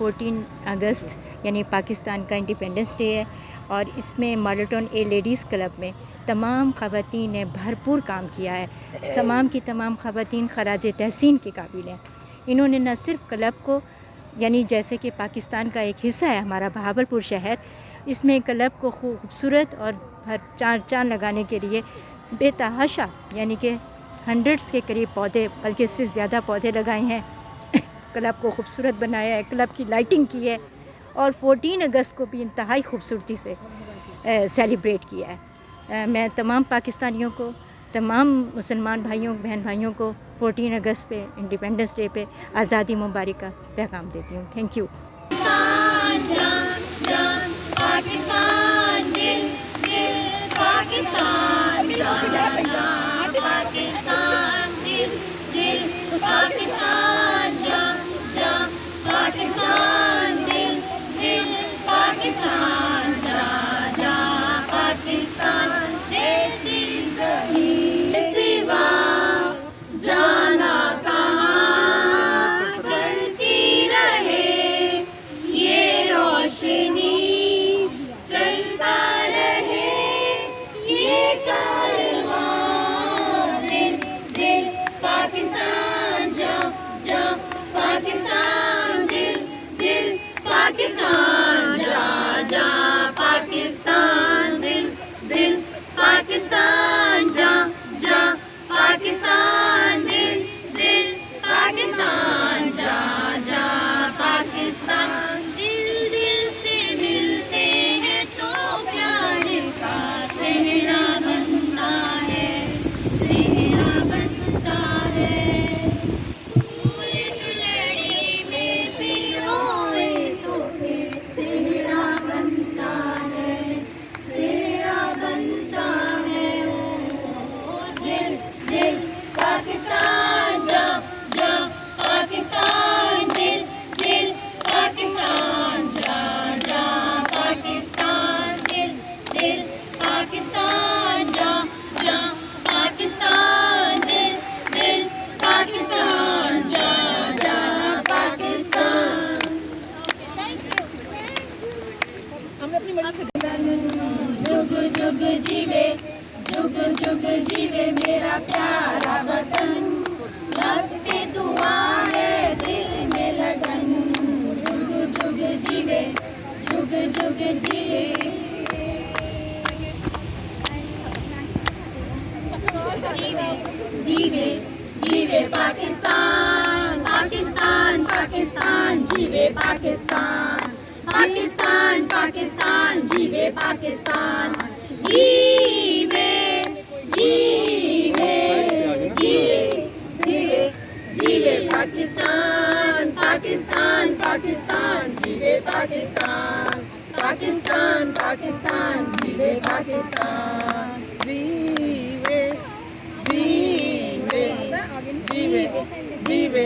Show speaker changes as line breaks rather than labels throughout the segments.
14 अगस्त यानी पाकिस्तान का independence day है और इसमें मॉडल टाउन ए लेडीज़ क्लब में तमाम ख़वातीन ने भरपूर काम किया है। तमाम की तमाम ख़वातीन खराज तहसीन के काबिल हैं। इन्होंने न सिर्फ क्लब को यानी जैसे कि पाकिस्तान का एक हिस्सा है हमारा बहावलपुर शहर, इसमें क्लब को खूबसूरत और चांद लगाने के लिए बेतहाशा यानी कि हंड्रेड्स के करीब पौधे बल्कि इससे ज़्यादा पौधे लगाए हैं। क्लब को खूबसूरत बनाया है, क्लब की लाइटिंग की है और 14 अगस्त को भी इंतहाई खूबसूरती से सेलिब्रेट किया है। मैं तमाम पाकिस्तानियों को, तमाम मुसलमान भाइयों बहन भाइयों को 14 अगस्त पे इंडिपेंडेंस डे पे आज़ादी मुबारक का पैगाम देती हूँ। Thank you.
जुग जुग जीवे, जुग जुग जीवे मेरा प्यारा वतन, लब पे दुआ है दिल में लगन। जुग जुग जीवे, जुग जुग जीवे, जीवे जीवे जीवे पाकिस्तान, पाकिस्तान पाकिस्तान, जीवे पाकिस्तान, पाकिस्तान पाकिस्तान, जीवे पाकिस्तान, जीवे जीवे जीवे जीवे जीवे पाकिस्तान, पाकिस्तान पाकिस्तान, जीवे पाकिस्तान, पाकिस्तान पाकिस्तान, जीवे पाकिस्तान, जीवे जीवे जीवे जीवे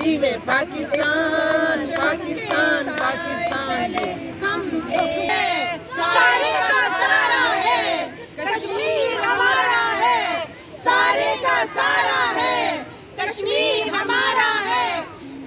जीवे पाकिस्तान, पाकिस्तान पाकिस्तान। हम सारे का सारा है, कश्मीर हमारा है, सारे का सारा है, कश्मीर हमारा है,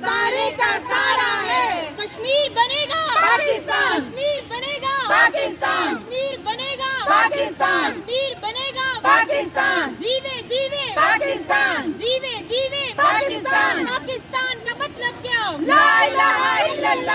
सारे का सारा है। कश्मीर बनेगा पाकिस्तान, कश्मीर बनेगा पाकिस्तान, कश्मीर बनेगा पाकिस्तान, कश्मीर बनेगा पाकिस्तान, जीवे जीवे पाकिस्तान, जीवे जीवे पाकिस्तान। पाकिस्तान का मतलब क्या? ला इलाहा इल्लल्लाह।